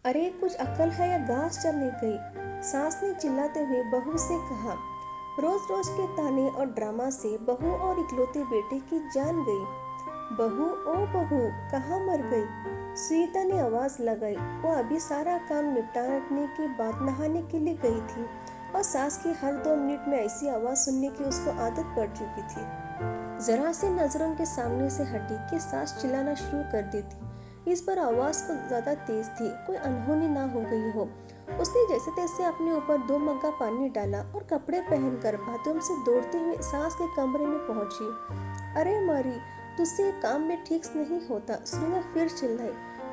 अरे कुछ अकल है या घास चरने गई, सास ने चिल्लाते हुए बहू से कहा। रोज रोज के ताने और ड्रामा से बहू और इकलौते बेटे की जान गई। बहू ओ बहू, कहाँ मर गई? सुनीता ने आवाज लगाई। वो अभी सारा काम निपटाने के बाद नहाने के लिए गई थी और सास की हर 2 मिनट में ऐसी आवाज सुनने की उसको आदत पड़ चुकी थी। जरा से नजरों के सामने से हटी कि सास चिल्लाना शुरू कर देती। इस बार आवाज को ज्यादा तेज थी, कोई अनहोनी ना हो गई हो। उसने जैसे तैसे अपने ऊपर 2 मग्गा पानी डाला और कपड़े पहनकर बाथरूम से दौड़ते हुए सास के कमरे में पहुंची। अरे मारी, तुझसे काम में ठीक नहीं होता, सुनीता फिर चिल्लाई।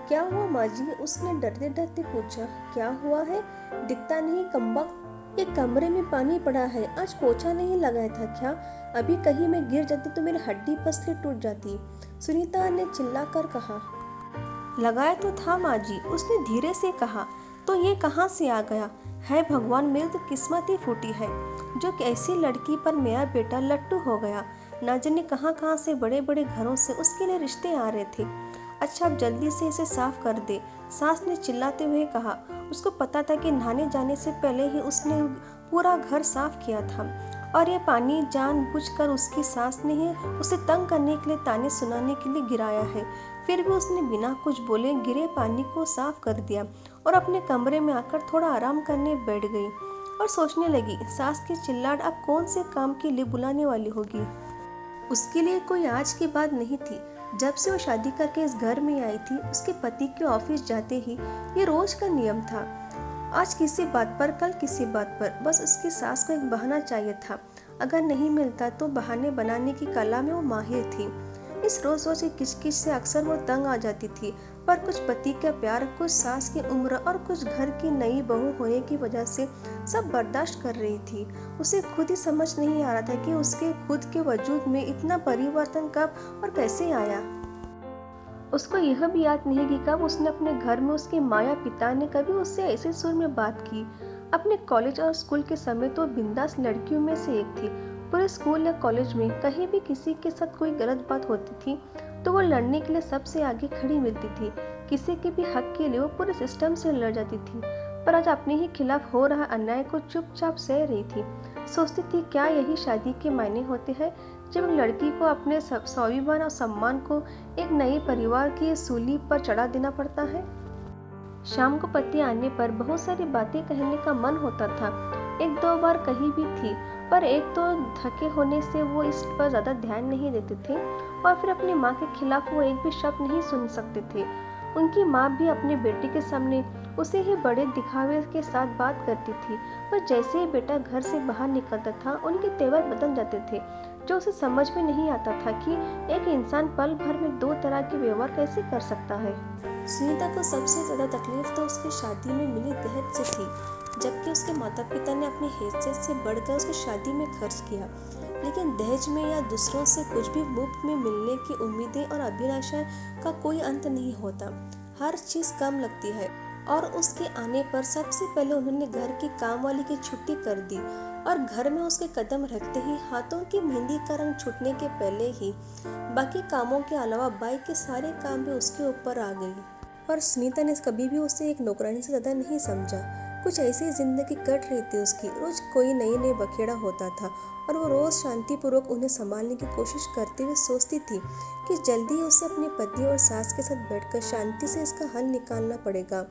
क्या हुआ माँ जी? उसने डरते डरते पूछा। क्या हुआ है? दिखता नहीं कमबख्त, ये कमरे में पानी पड़ा है, आज पोछा नहीं लगाया था क्या? अभी कहीं मैं गिर जाती तो मेरी हड्डी पसली टूट जाती, सुनीता ने चिल्लाकर कहा। लगाया तो था माँ जी, उसने धीरे से कहा। तो ये कहाँ से आ गया? है भगवान, मेरी तो किस्मत ही फूटी है जो कि ऐसी लड़की पर मेरा बेटा लट्टू हो गया। ना जाने कहाँ कहाँ से बड़े बड़े घरों से उसके लिए रिश्ते आ रहे थे। अच्छा अब जल्दी से इसे साफ कर दे, सास ने चिल्लाते हुए कहा। उसको पता था कि नहाने जाने से पहले ही उसने पूरा घर साफ किया था और ये पानी जानबूझकर उसकी सास ने ही उसे तंग करने के लिए, ताने सुनाने के लिए गिराया है। फिर भी उसने बिना कुछ बोले गिरे पानी को साफ कर दिया और अपने कमरे में आकर थोड़ा आराम करने बैठ गई और सोचने लगी, सास की चिल्लाहट अब कौन से काम के लिए बुलाने वाली होगी। उसके लिए कोई आज की बात नहीं थी। जब से वो शादी करके इस घर में आई थी, उसके पति के ऑफिस जाते ही ये रोज का नियम था। आज किसी बात पर, कल किसी बात पर, बस उसकी सास को एक बहाना चाहिए था। अगर नहीं मिलता तो बहाने बनाने की कला में वो माहिर थी। इस रोज रोज की किचकिच से अक्सर वो तंग आ जाती थी, पर कुछ पति का प्यार, कुछ सास की उम्र और कुछ घर की नई बहू होने की वजह से सब बर्दाश्त कर रही थी। उसे खुद ही समझ नहीं आ रहा था कि उसके खुद के वजूद में इतना परिवर्तन कब और कैसे आया। उसको यह भी याद नहीं कि कब उसने अपने घर में उसके माँ या पिता ने कभी उससे ऐसे सुर में बात की। अपने कॉलेज और स्कूल के समय तो बिंदास लड़कियों में से एक थी। पूरे स्कूल या कॉलेज में कहीं भी किसी के साथ कोई गलत बात होती थी तो वो लड़ने के लिए सबसे आगे खड़ी मिलती थी। किसी के भी हक के लिए वो पूरे सिस्टम से लड़ जाती थी। पर आज अपने ही खिलाफ हो रहा अन्याय को चुपचाप सह रही थी। सोचती थी, क्या यही शादी के मायने होते हैं, जब एक लड़की को अपने स्वाभिमान और सम्मान को एक नए परिवार की सूली पर चढ़ा देना पड़ता है। शाम को पति आने पर बहुत सारी बातें कहने का मन होता था। 1-2 बार कही भी थी, पर एक तो थके होने से वो इस पर ज्यादा ध्यान नहीं देते थे और फिर अपनी माँ के खिलाफ वो एक भी शब्द नहीं सुन सकते थे। उनकी माँ भी अपने बेटे के सामने उसे ही बड़े दिखावे के साथ बात करती थी, पर जैसे ही बेटा घर से बाहर निकलता था उनके तेवर बदल जाते थे, जो उसे समझ में नहीं आता था कि एक इंसान पल भर में 2 तरह के व्यवहार कैसे कर सकता है। सुनीता को सबसे ज्यादा तकलीफ तो उसकी शादी में मिली दहेज से थी, जबकि उसके माता पिता ने अपनी हैसियत से बढ़कर उसकी शादी में खर्च किया। लेकिन दहेज में या दूसरों से कुछ भी मुफ्त में मिलने की उम्मीदें और अभिलाषाएं का कोई अंत नहीं होता। हर चीज कम लगती है और उसके आने पर सबसे पहले उन्होंने घर की काम वाली की छुट्टी कर दी और घर में उसके कदम रखते ही हाथों की मेहंदी का रंग छूटने के पहले ही बाकी कामों के अलावा बाइक के सारे काम भी उसके ऊपर आ गई। और सुनीता ने कभी भी उसे एक नौकरानी से ज़्यादा नहीं समझा। कुछ ऐसी जिंदगी कट रही थी उसकी, रोज कोई नई नई बखेड़ा होता था और वो रोज शांतिपूर्वक उन्हें संभालने की कोशिश करते हुए सोचती थी कि जल्दी ही उसे अपने पति और सास के साथ बैठकर शांति से इसका हल निकालना पड़ेगा।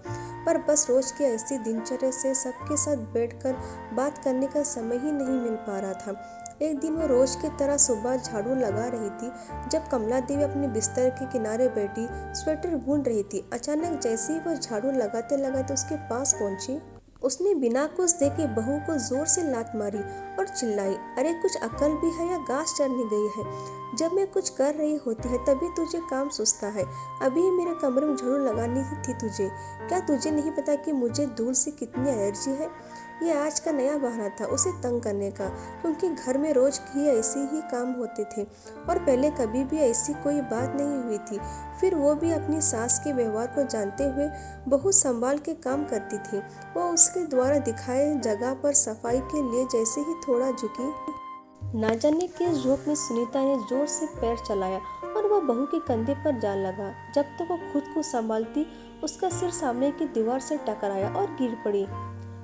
पर बस रोज की ऐसी दिनचर्या से सबके साथ बैठकर बात करने का समय ही नहीं मिल पा रहा था। एक दिन वो रोज की तरह सुबह झाड़ू लगा रही थी जब कमला देवी अपने बिस्तर के किनारे बैठी स्वेटर बुन रही थी। अचानक जैसे ही वो झाड़ू लगाते लगाते उसके पास पहुंची, उसने बिना कुछ देखे बहू को जोर से लात मारी और चिल्लाई, अरे कुछ अकल भी है या घास चरने गई है? जब मैं कुछ कर रही होती है तभी तुझे काम सुझता है। अभी ही मेरे कमरे में झाड़ू लगानी थी तुझे। क्या तुझे नहीं पता कि मुझे धूल से कितनी एलर्जी है? ये आज का नया बहाना था उसे तंग करने का, क्योंकि घर में रोज ही ऐसे ही काम होते थे और पहले कभी भी ऐसी कोई बात नहीं हुई थी। फिर वो भी अपनी सास के व्यवहार को जानते हुए बहुत संभाल के काम करती थी। वो उसके द्वारा दिखाए जगह पर सफाई के लिए जैसे ही थोड़ा झुकी, ना जाने किस जोक में सुनीता ने जोर से पैर चलाया और और वह बहू के कंधे पर जा लगा। जब तक वो खुद को संभालती, उसका सिर सामने की दीवार से टकराया और गिर पड़ी।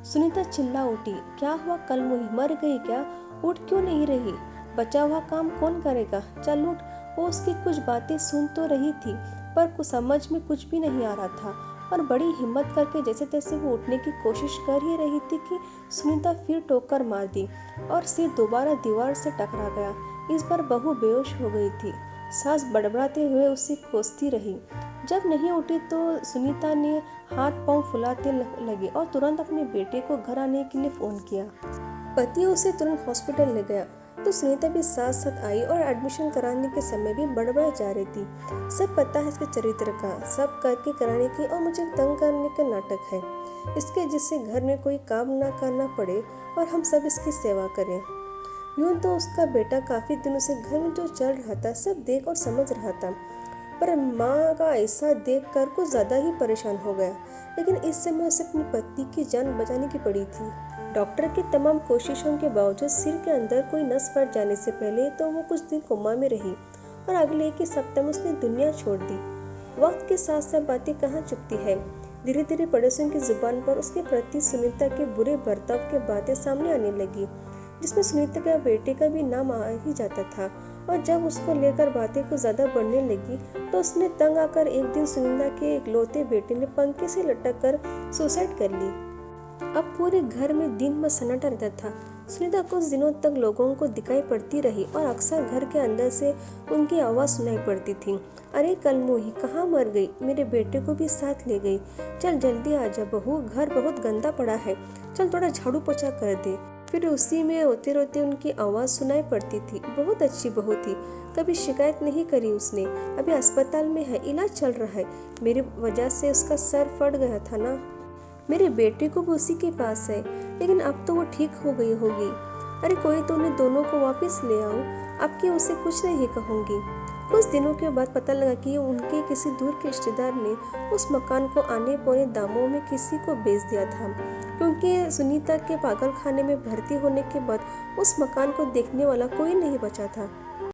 सुनीता चिल्ला उठी, क्या हुआ कलमुही, मर गई क्या? उठ क्यों नहीं रही? बचा हुआ काम कौन करेगा? चल उठ। वो उसकी कुछ बातें सुन तो रही थी, पर कुछ समझ में कुछ भी नहीं आ रहा था और बड़ी हिम्मत करके जैसे तैसे वो उठने की कोशिश कर ही रही थी कि सुनीता फिर टोकर मार दी और सिर दोबारा दीवार से टकरा गया। इस बार बहू बेहोश हो गई थी। सास बड़बड़ाते हुए उसे कोसती रही। जब नहीं उठी तो सुनीता ने हाथ पांव फुलाते लगी और तुरंत अपने बेटे को घर आने के लिए फोन किया। पति उसे तुरंत हॉस्पिटल ले गया तो सुनीता भी साथ साथ आई और एडमिशन कराने के समय भी बड़बड़ा जा रही थी। सब पता है इसके चरित्र का, सब करके कराने की और मुझे तंग करने का नाटक है इसके, जिससे घर में कोई काम ना करना पड़े और हम सब इसकी सेवा करें। यूं तो उसका बेटा काफी दिनों से घर में जो चल रहा था सब देख और समझ रहा था, पर माँ का ऐसा देख कर कुछ ज्यादा ही परेशान हो गया। लेकिन इस समय उसे अपनी पति की जान बचाने की पड़ी थी। डॉक्टर की तमाम कोशिशों के बावजूद सिर के अंदर कोई नस फट जाने से पहले तो वो कुछ दिन कोमा में रही और अगले एक ही सप्ताह में उसने दुनिया छोड़ दी। वक्त के साथ साथ बातें कहाँ चुकती है। धीरे धीरे पड़ोसियों की जुबान पर उसके प्रति सुनीता के बुरे बर्ताव की बातें सामने आने लगी, जिसमें सुनीता के बेटे का भी नाम आ ही जाता था। और जब उसको लेकर बातें कुछ ज्यादा बढ़ने लगी तो उसने तंग आकर एक दिन सुनीता के इकलौते बेटे ने पंखे से लटक कर सुसाइड कर ली। अब पूरे घर में दिन भर सन्नाटा रहता था। सुनीता कुछ दिनों तक लोगों को दिखाई पड़ती रही और अक्सर घर के अंदर से उनकी आवाज़ सुनाई पड़ती थी, अरे कलमुही कहाँ मर गई? मेरे बेटे को भी साथ ले गई। चल जल्दी आ जा बहू, घर बहुत गंदा पड़ा है, चल थोड़ा झाड़ू पोछा कर दे। फिर उसी में रोते रोते उनकी आवाज़ सुनाई पड़ती थी। बहुत अच्छी बहू थी, कभी शिकायत नहीं करी उसने। अभी अस्पताल में है, इलाज चल रहा है, मेरी वजह से उसका सर फट गया था ना। मेरे बेटे को भी उसी के पास है, लेकिन अब तो वो ठीक हो गई होगी। अरे कोई तो उन्हें दोनों को वापस ले आओ, अब की उसे कुछ नहीं कहूँगी। कुछ दिनों के बाद पता लगा कि उनके किसी दूर के रिश्तेदार ने उस मकान को आने पौने दामों में किसी को बेच दिया था, क्योंकि सुनीता के पागल खाने में भर्ती होने के बाद उस मकान को देखने वाला कोई नहीं बचा था।